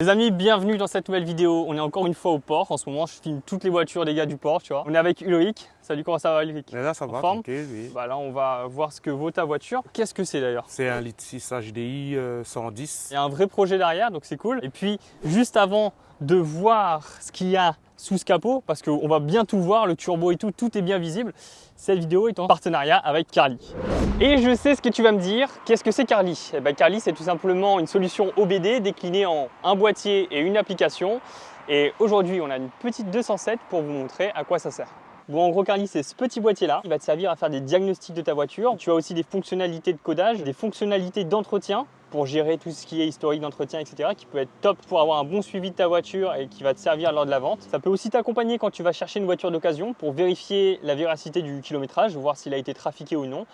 Les amis, bienvenue dans cette nouvelle vidéo. On est encore une fois au port. En ce moment, je filme toutes les voitures des gars du port, tu vois. On est avec Ulrich. Salut, comment ça va Ulrich? Là, ça va, tranquille, oui. Bah là, on va voir ce que vaut ta voiture. Qu'est-ce que c'est d'ailleurs? C'est un litre 6 HDI 110. Il y a un vrai projet derrière, donc c'est cool. Et puis, juste avant de voir ce qu'il y a sous ce capot, parce qu'on va bien tout voir, le turbo et tout, tout est bien visible. Cette vidéo est en partenariat avec Carly. Et je sais ce que tu vas me dire, qu'est-ce que c'est Carly? Eh ben, Carly, c'est tout simplement une solution OBD déclinée en un boîtier et une application. Et aujourd'hui, on a une petite 207 pour vous montrer à quoi ça sert. Bon, en gros, Carly, c'est ce petit boîtier-là qui va te servir à faire des diagnostics de ta voiture. Tu as aussi des fonctionnalités de codage, des fonctionnalités d'entretien pour gérer tout ce qui est historique d'entretien, etc., qui peut être top pour avoir un bon suivi de ta voiture et qui va te servir lors de la vente. Ça peut aussi t'accompagner quand tu vas chercher une voiture d'occasion pour vérifier la véracité du kilométrage, voir s'il a été trafiqué ou non.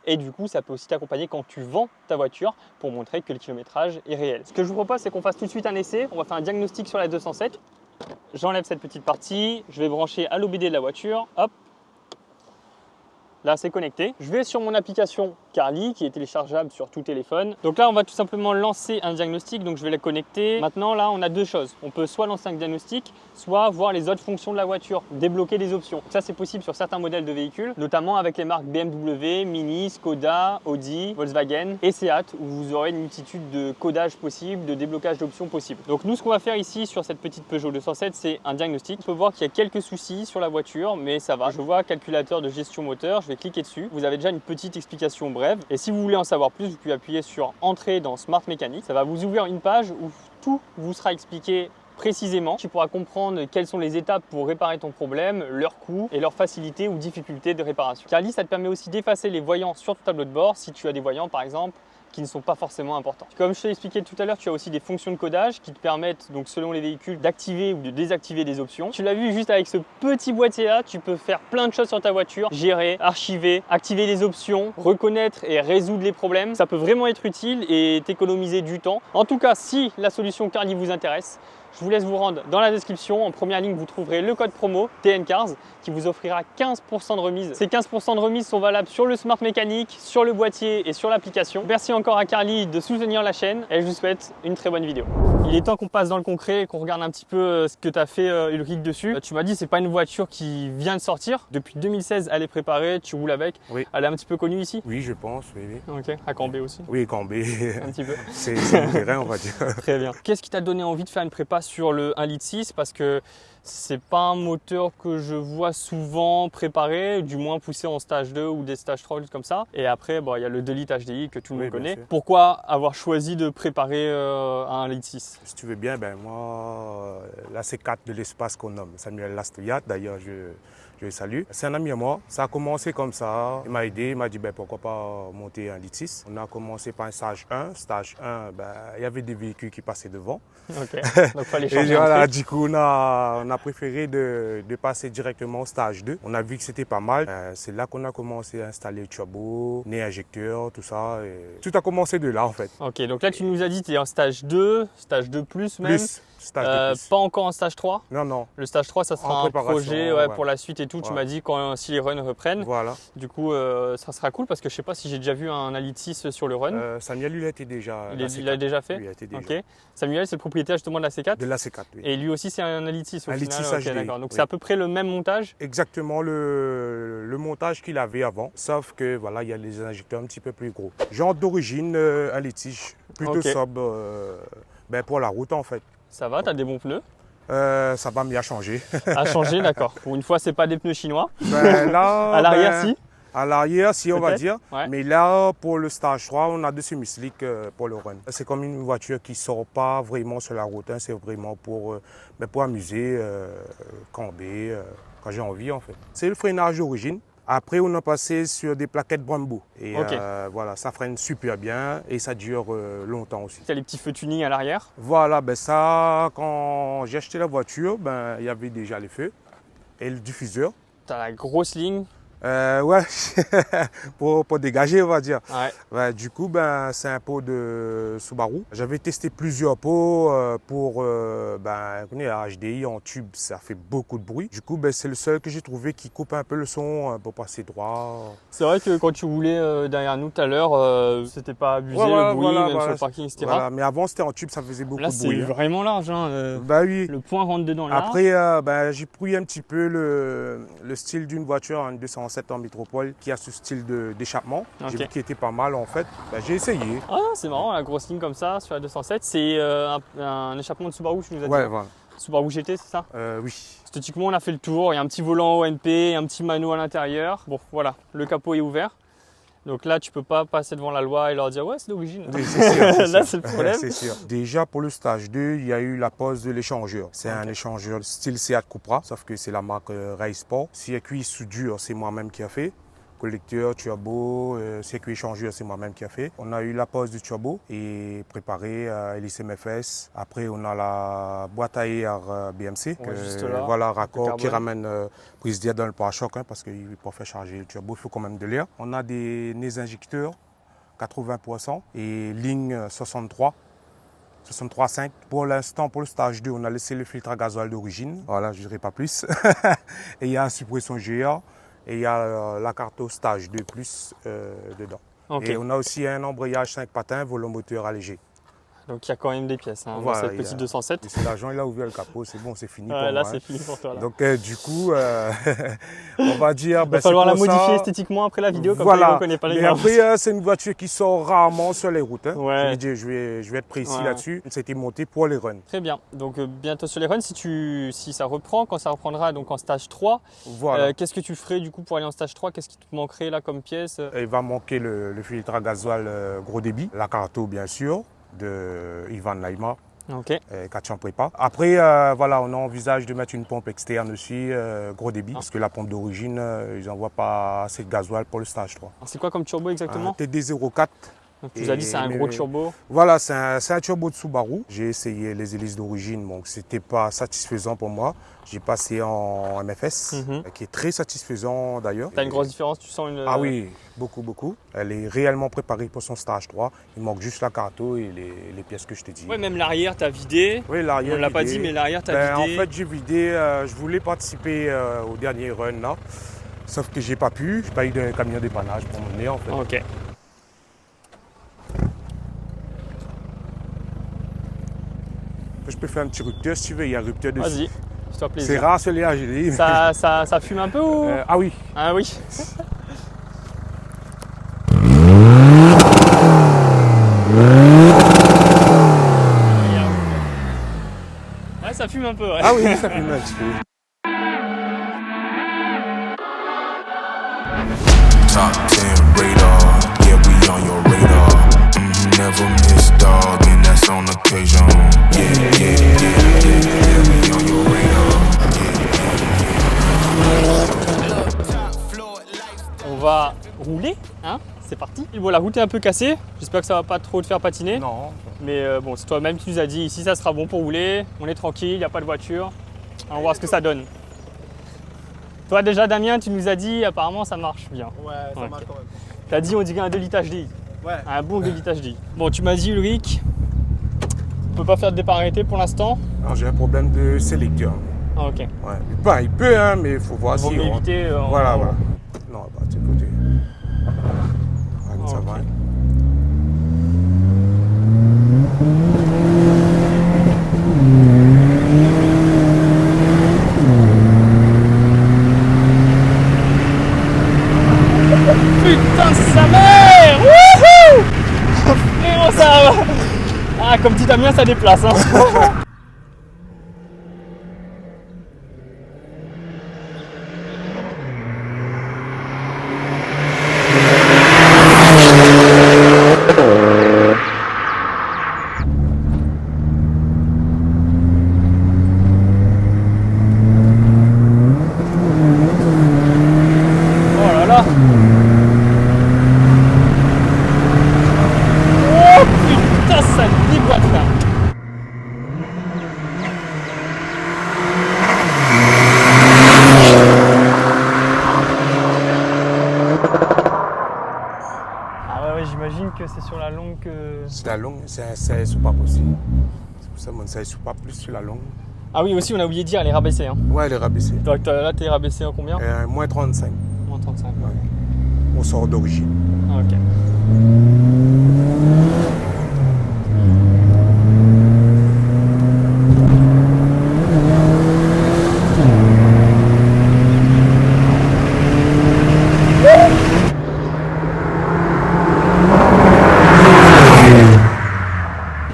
Et du coup, ça peut aussi t'accompagner quand tu vends ta voiture pour montrer que le kilométrage est réel. Ce que je vous propose, c'est qu'on fasse tout de suite un essai. On va faire un diagnostic sur la 207. J'enlève cette petite partie, je vais brancher à l'OBD de la voiture, hop. Là, c'est connecté. Je vais sur mon application Carly qui est téléchargeable sur tout téléphone. Donc là, on va tout simplement lancer un diagnostic. Donc je vais la connecter. Maintenant, là, on a deux choses. On peut soit lancer un diagnostic, soit voir les autres fonctions de la voiture, débloquer des options. Ça, c'est possible sur certains modèles de véhicules, notamment avec les marques BMW, Mini, Skoda, Audi, Volkswagen et Seat, où vous aurez une multitude de codages possibles, de déblocage d'options possibles. Donc nous, ce qu'on va faire ici sur cette petite Peugeot 207, c'est un diagnostic. On peut voir qu'il y a quelques soucis sur la voiture, mais ça va. Je vois calculateur de gestion moteur. Je vais cliquer dessus. Vous avez déjà une petite explication brève. Et si vous voulez en savoir plus, vous pouvez appuyer sur Entrée dans Smart Mécanique. Ça va vous ouvrir une page où tout vous sera expliqué précisément. Tu pourras comprendre quelles sont les étapes pour réparer ton problème, leur coût et leur facilité ou difficulté de réparation. Carly, ça te permet aussi d'effacer les voyants sur ton tableau de bord si tu as des voyants par exemple qui ne sont pas forcément importants. Comme je t'ai expliqué tout à l'heure, tu as aussi des fonctions de codage qui te permettent, donc selon les véhicules, d'activer ou de désactiver des options. Tu l'as vu juste avec ce petit boîtier là, tu peux faire plein de choses sur ta voiture, gérer, archiver, activer les options, reconnaître et résoudre les problèmes. Ça peut vraiment être utile et t'économiser du temps. En tout cas, si la solution Carly vous intéresse, je vous laisse vous rendre dans la description. En première ligne, vous trouverez le code promo TNCars qui vous offrira 15% de remise. Ces 15% de remise sont valables sur le Smart Mécanique, sur le boîtier et sur l'application. Merci encore à Carly de soutenir la chaîne et je vous souhaite une très bonne vidéo. Il est temps qu'on passe dans le concret et qu'on regarde un petit peu ce que tu as fait Ulrich dessus. Tu m'as dit c'est pas une voiture qui vient de sortir. Depuis 2016, elle est préparée, tu roules avec. Oui. Elle est un petit peu connue ici? Oui, je pense, oui. Ok, à Cambé aussi? Oui, Cambé. Un petit peu. C'est mon terrain, on va dire. Très bien. Qu'est-ce qui t'a donné envie de faire une prépa sur le 1,6 litre? Parce que c'est pas un moteur que je vois souvent préparé, du moins poussé en stage 2 ou des stages 3 comme ça. Et après, bon, il y a le 2 litres HDI que tout le monde connaît. Pourquoi avoir choisi de préparer un 1,6 litre? Si tu veux bien, ben moi, la C4 de l'espace qu'on nomme Samuel Lastoyat, d'ailleurs je le salue. C'est un ami à moi, ça a commencé comme ça. Il m'a aidé, il m'a dit ben, pourquoi pas monter un 1,6 litre. On a commencé par un stage 1. Stage 1, ben, il y avait des véhicules qui passaient devant. Ok, donc fallait changer. Et voilà, du coup, on a préféré de passer directement au stage 2. On a vu que c'était pas mal. C'est là qu'on a commencé à installer le turbo, nez injecteur, tout ça. Et tout a commencé de là en fait. Ok, donc là tu nous as dit que tu es en stage 2 plus même. Stage 2 plus. Pas encore en stage 3? Non. Le stage 3, ça sera un projet pour la suite et tout. Tu m'as dit si les runs reprennent. Voilà. Du coup, ça sera cool parce que je sais pas si j'ai déjà vu un 1,6 litre sur le run. Samuel, il a été déjà. Il l'a déjà fait? Oui, il a été déjà. Ok. Samuel, c'est le propriétaire justement de la C4? De la C4, oui. Et lui aussi, c'est un 1,6 litre au final. Okay, d'accord. Donc oui. c'est à peu près le même montage? Exactement le montage qu'il avait avant, sauf que voilà, il y a les injecteurs un petit peu plus gros. Genre d'origine, un litige plutôt sobre pour la route en fait. Ça va, tu as des bons pneus? Ça va bien changer. À changer, d'accord. Pour une fois, c'est pas des pneus chinois. Là, à l'arrière, si? À l'arrière, si on va dire. Ouais. Mais là, pour le stage 3, on a deux semi-slicks pour le run. C'est comme une voiture qui ne sort pas vraiment sur la route. Hein. C'est vraiment pour amuser, camber, quand j'ai envie en fait. C'est le freinage d'origine. Après, on a passé sur des plaquettes Brembo. Et voilà, ça freine super bien et ça dure longtemps aussi. Il y a les petits feux tuning à l'arrière. Voilà, ça, quand j'ai acheté la voiture, il y avait déjà les feux et le diffuseur. Tu as la grosse ligne. Ouais, pour dégager, on va dire. Ouais. Du coup, c'est un pot de Subaru. J'avais testé plusieurs pots pour on est à HDI en tube, ça fait beaucoup de bruit. Du coup, c'est le seul que j'ai trouvé qui coupe un peu le son pour passer droit. C'est vrai que quand tu roulais derrière nous tout à l'heure, c'était pas abusé le bruit, même sur le parking, etc. Voilà. Mais avant, c'était en tube, ça faisait beaucoup de bruit. Là, c'est vraiment large. Oui. Le point rentre dedans là. Après, j'ai pris un petit peu le style d'une voiture en 207 en métropole qui a ce style d'échappement. J'ai vu qu'il était pas mal en fait. J'ai essayé. Ah non, c'est marrant, la grosse ligne comme ça sur la 207. C'est un échappement de Subaru, tu nous as dit. Ouais, voilà. Subaru GT, c'est ça? Oui. Esthétiquement, on a fait le tour. Il y a un petit volant ONP, un petit mano à l'intérieur. Bon, voilà, le capot est ouvert. Donc là, tu peux pas passer devant la loi et leur dire ouais, c'est d'origine. Oui, c'est sûr. Là, c'est le problème. C'est sûr. Déjà, pour le stage 2, il y a eu la pose de l'échangeur. C'est un échangeur style Seat Cupra, sauf que c'est la marque Race Sport. Circuit soudure, c'est moi-même qui a fait. Collecteur, turbo, circuit échangeur, c'est moi-même qui a fait. On a eu la pose du turbo et préparé hélice MFS. Après, on a la boîte à air BMC. Voilà, raccord qui ramène prise d'air dans le pare-choc parce qu'il peut faire charger le turbo, il faut quand même de l'air. On a des nez injecteurs 80% et ligne 63,5. Pour l'instant, pour le stage 2, on a laissé le filtre à gasoil d'origine. Voilà, je ne dirai pas plus. Et il y a la suppression GA. Et il y a la carte au stage 2 plus dedans. Et on a aussi un embrayage 5 patins, volant moteur allégé. Donc il y a quand même des pièces dans cette petite 207. C'est l'agent, il a ouvert le capot, c'est bon, c'est fini pour là, moi. c'est fini pour toi. Là. Donc du coup, on va dire... Il va falloir la modifier esthétiquement après la vidéo, comme ça on ne connaît pas les gens. Mais après, c'est une voiture qui sort rarement sur les routes. Je vais être précis là-dessus. C'était monté pour les runs. Très bien. Donc bientôt sur les runs, si ça reprend, quand ça reprendra donc en stage 3, qu'est-ce que tu ferais du coup pour aller en stage 3? Qu'est-ce qui te manquerait là comme pièce? Il va manquer le filtre à gasoil gros débit, la carto bien sûr, de Ivan Laima, Katchan Prépa. Après, on envisage de mettre une pompe externe aussi, gros débit, parce que la pompe d'origine, ils n'envoient pas assez de gasoil pour le stage 3. C'est quoi comme turbo exactement? TD04. Donc tu nous as dit c'est un gros turbo. Voilà, c'est un turbo de Subaru. J'ai essayé les hélices d'origine, donc c'était pas satisfaisant pour moi. J'ai passé en MFS, qui est très satisfaisant d'ailleurs. Tu as une grosse différence, tu sens une... Ah oui, beaucoup. Elle est réellement préparée pour son stage 3. Il manque juste la carto et les pièces que je t'ai dit. Oui, même l'arrière, tu as vidé. Oui, l'arrière. On ne l'a pas dit, mais l'arrière, tu as vidé. En fait, j'ai vidé. Je voulais participer au dernier run là. Sauf que j'ai pas pu. J'ai pas eu de camion dépannage pour m'emmener en fait. Ok. Je peux faire un petit rupteur si tu veux, il y a un rupteur dessus. Vas-y, fais-toi plaisir. C'est rare celui-là, j'ai dit. Ça fume un peu ou... Ah oui. Ah oui. Ouais, ça fume un peu. Ouais. Ah oui, ça fume un petit peu. Top 10 radar, yeah, we on your radar. Never miss, dog, and that's on occasion. Yeah, we on your radar. On va rouler, hein? C'est parti. Bon, la route est un peu cassée. J'espère que ça va pas trop te faire patiner. Non. Mais bon, c'est toi-même qui nous as dit ici ça sera bon pour rouler. On est tranquille, il n'y a pas de voiture. On va voir ce que ça donne. Toi déjà Damien, tu nous as dit apparemment ça marche bien. Ouais, ça marche quand même. Tu as dit on dirait un 2 litres HDI. Ouais. Un bon 2 litres HDI. Bon, tu m'as dit Ulrich, on peut pas faire de départ arrêté pour l'instant. Alors j'ai un problème de sélecteur. Ah ok. Ouais. Il peut, hein, mais il faut voir si. On va éviter. Voilà. Non, bah de côté. Allez, ça va. Putain, sa mère! Wouhou! Frérot, ça va! Ah, comme dit Damien, ça déplace. Hein. Oh là là! Oh putain, ça déboîte là! Ah ouais, j'imagine que c'est sur la longue que... C'est la longue, c'est pas possible. C'est pour ça, mais ça ne pas plus sur la longue. Ah oui, aussi, on a oublié de dire, elle est rabaissée. Hein. Ouais, elle est rabaissée. Donc là, t'es rabaissé en combien? Moins 35. Moins 35. Ouais. On sort d'origine. Ah, ok.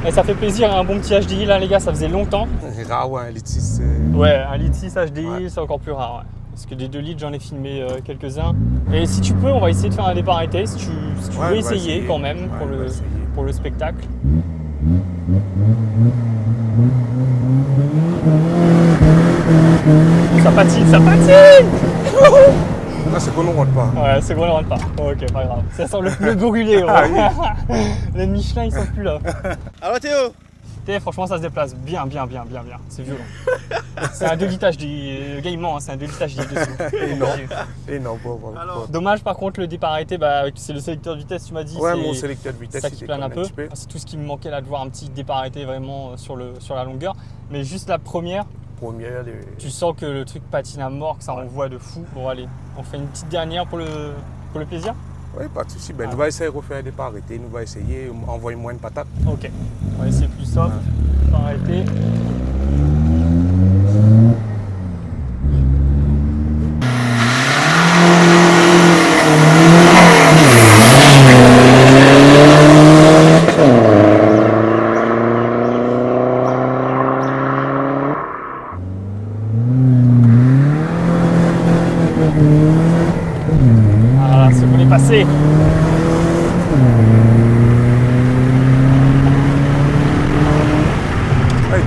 Et ça fait plaisir, un bon petit HDI là les gars, ça faisait longtemps. C'est rare, ouais, un litre 6. Ouais, un litre 6 HDI, Ouais. c'est encore plus rare. Ouais. Parce que des 2 litres, j'en ai filmé quelques-uns. Et si tu peux, on va essayer de faire un départ arrêté, si tu Ouais, veux on va essayer quand même Ouais, on va essayer. pour le spectacle. Ça patine, ça patine. Ah, c'est qu'on ne rentre pas. Ouais, c'est bon, on ne rentre pas. Oh, ok, pas grave. Ça sent le brûlé. Ouais. Les Michelin, ils sont plus là. Alors Théo, Franchement, ça se déplace bien. C'est violent. C'est un 2 litres HDI. Le gars, il ment, hein, c'est un 2 litres HDI dessus. Et non. Et non, pauvre. Alors. Dommage, par contre, le départ arrêté, bah, c'est le sélecteur de vitesse, tu m'as dit. Ouais, c'est mon sélecteur de vitesse, ça qui il plane un déconne peu. C'est tout ce qui me manquait là, de voir un petit départ arrêté vraiment sur la longueur. Mais juste la première, Première, tu sens que le truc patine à mort, que ça envoie de fou. Bon, allez, on fait une petite dernière pour le plaisir. oui, pas de souci. Ben, nous va essayer de refaire un départ arrêté. Nous va essayer envoyer moins de patates. Ok, on va essayer plus soft. Départ arrêté. Voilà, ce qu'on est passé. Ouais,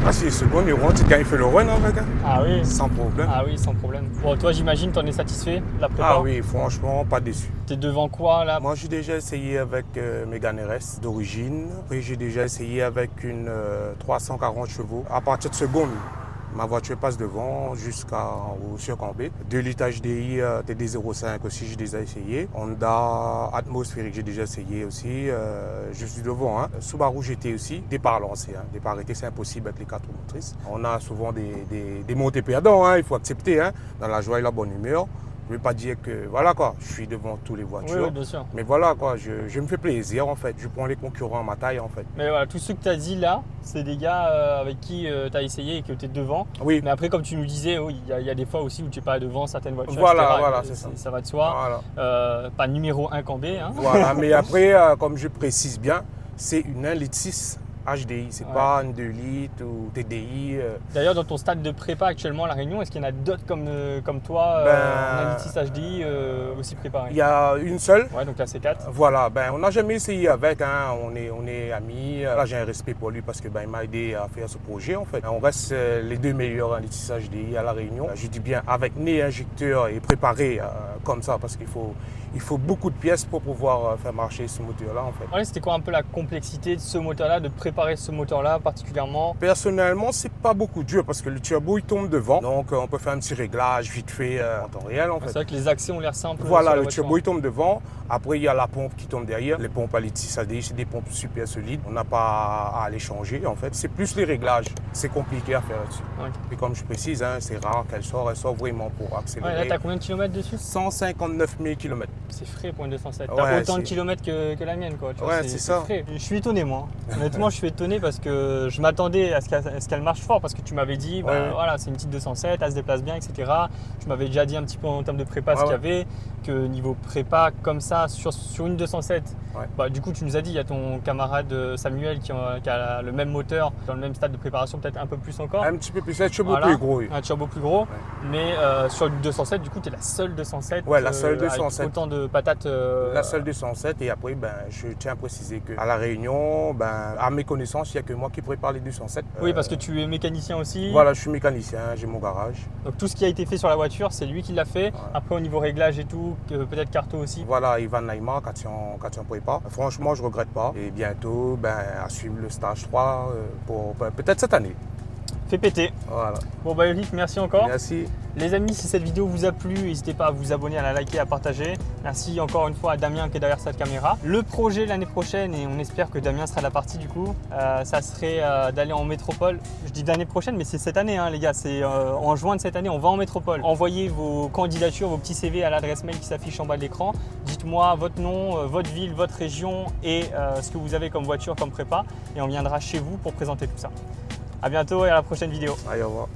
ah, si les secondes, il rentre quand il fait le run avec. Hein. Ah oui. Sans problème. Ah oui, sans problème. Bon, toi, j'imagine, t'en es satisfait de la prépa. Ah oui, franchement, pas déçu. T'es devant quoi là? Moi, j'ai déjà essayé avec Mégane RS d'origine. Après, j'ai déjà essayé avec une 340 chevaux. À partir de seconde, ma voiture passe devant jusqu'au surcambé. 2 litres HDI TD05 aussi, j'ai déjà essayé. Honda atmosphérique, j'ai déjà essayé aussi. Je suis devant. Hein. Subaru GT aussi. Départ lancé. Hein. Départ arrêté, c'est impossible avec les 4 motrices. On a souvent des montées perdants. Hein. Il faut accepter. Hein. Dans la joie et la bonne humeur. Je ne veux pas dire que voilà quoi, je suis devant toutes les voitures. Oui, bien sûr. Mais voilà quoi, je me fais plaisir en fait. Je prends les concurrents à ma taille en fait. Mais voilà, tous ceux que tu as dit là, c'est des gars avec qui tu as essayé et que tu es devant. Oui. Mais après, comme tu nous disais, oui, il y a des fois aussi où tu n'es pas devant certaines voitures. Voilà, etc. voilà, c'est ça. Ça va de soi. Voilà. Pas numéro 1 cambé. Hein. Voilà, mais après, comme je précise bien, c'est une 1,6 litre HDI, c'est pas une 2 litres ou TDI. D'ailleurs, dans ton stade de prépa actuellement à La Réunion, est-ce qu'il y en a d'autres comme toi, en 1,6 HDI aussi préparés? Il y a une seule. Ouais, donc la C4. Voilà, ben, on n'a jamais essayé avec, hein. On est amis. Là, j'ai un respect pour lui parce que ben, il m'a aidé à faire ce projet en fait. On reste les deux meilleurs en 1,6 HDI à La Réunion. Je dis bien avec nez injecteur et préparé comme ça parce qu'il faut beaucoup de pièces pour pouvoir faire marcher ce moteur-là en fait. Ouais, c'était quoi un peu la complexité de ce moteur-là, de préparer ce moteur-là particulièrement? Personnellement, c'est pas beaucoup dur parce que le turbo il tombe devant. Donc on peut faire un petit réglage vite fait en temps réel en fait. C'est vrai que les accès ont l'air simples. Voilà, sur la le voiture. turbo il tombe devant. Après, il y a la pompe qui tombe derrière. Les pompes à litre HDI, c'est des pompes super solides. On n'a pas à les changer en fait. C'est plus les réglages. C'est compliqué à faire là-dessus. Ouais. Et comme je précise, hein, c'est rare qu'elle sort. Elle sort vraiment pour accélérer. Ouais, là, t'as combien de kilomètres dessus? 159 000 km. C'est frais pour une 207. Ouais, T'as autant de c'est- kilomètres que la mienne, quoi. Tu vois, Ouais, c'est ça. frais. Je suis étonné, moi. Honnêtement, je suis étonné parce que je m'attendais à ce qu'elle marche fort parce que tu m'avais dit, bah, Ouais. voilà, c'est une petite 207, elle se déplace bien, etc. Tu m'avais déjà dit un petit peu en termes de prépa ce Ouais, qu'il y avait, que niveau prépa comme ça sur une 207, Ouais. bah, du coup, tu nous as dit, il y a ton camarade Samuel qui a le même moteur, dans le même stade de préparation, peut-être un peu plus encore. Un petit peu plus. Le turbo Voilà. plus gros. Oui. Un turbo plus gros, mais sur une 207, du coup, tu es la seule 207. Ouais, la seule avec 207. autant de patates. La seule 207 et après, ben, je tiens à préciser qu'à La Réunion, ben, à mes connaissances, il n'y a que moi qui prépare les 207. Oui, parce que tu es mécanicien aussi. Voilà, je suis mécanicien, j'ai mon garage. Donc tout ce qui a été fait sur la voiture, c'est lui qui l'a fait. Après, au niveau réglage et tout, peut-être carto aussi. Voilà, Ivan Naïma, quand on prépare. Franchement, je ne regrette pas. Et bientôt, ben, à suivre le stage 3 pour peut-être cette année. fait péter. Voilà. Bon bah Eric, merci encore. Merci. Les amis, si cette vidéo vous a plu, n'hésitez pas à vous abonner, à la liker, à partager. Merci encore une fois à Damien qui est derrière cette caméra. Le projet l'année prochaine, et on espère que Damien sera la partie du coup, ça serait d'aller en métropole. Je dis l'année prochaine, mais c'est cette année hein, les gars, c'est en juin de cette année, on va en métropole. Envoyez vos candidatures, vos petits CV à l'adresse mail qui s'affiche en bas de l'écran. Dites-moi votre nom, votre ville, votre région et ce que vous avez comme voiture, comme prépa. Et on viendra chez vous pour présenter tout ça. À bientôt et à la prochaine vidéo. Allez, au revoir.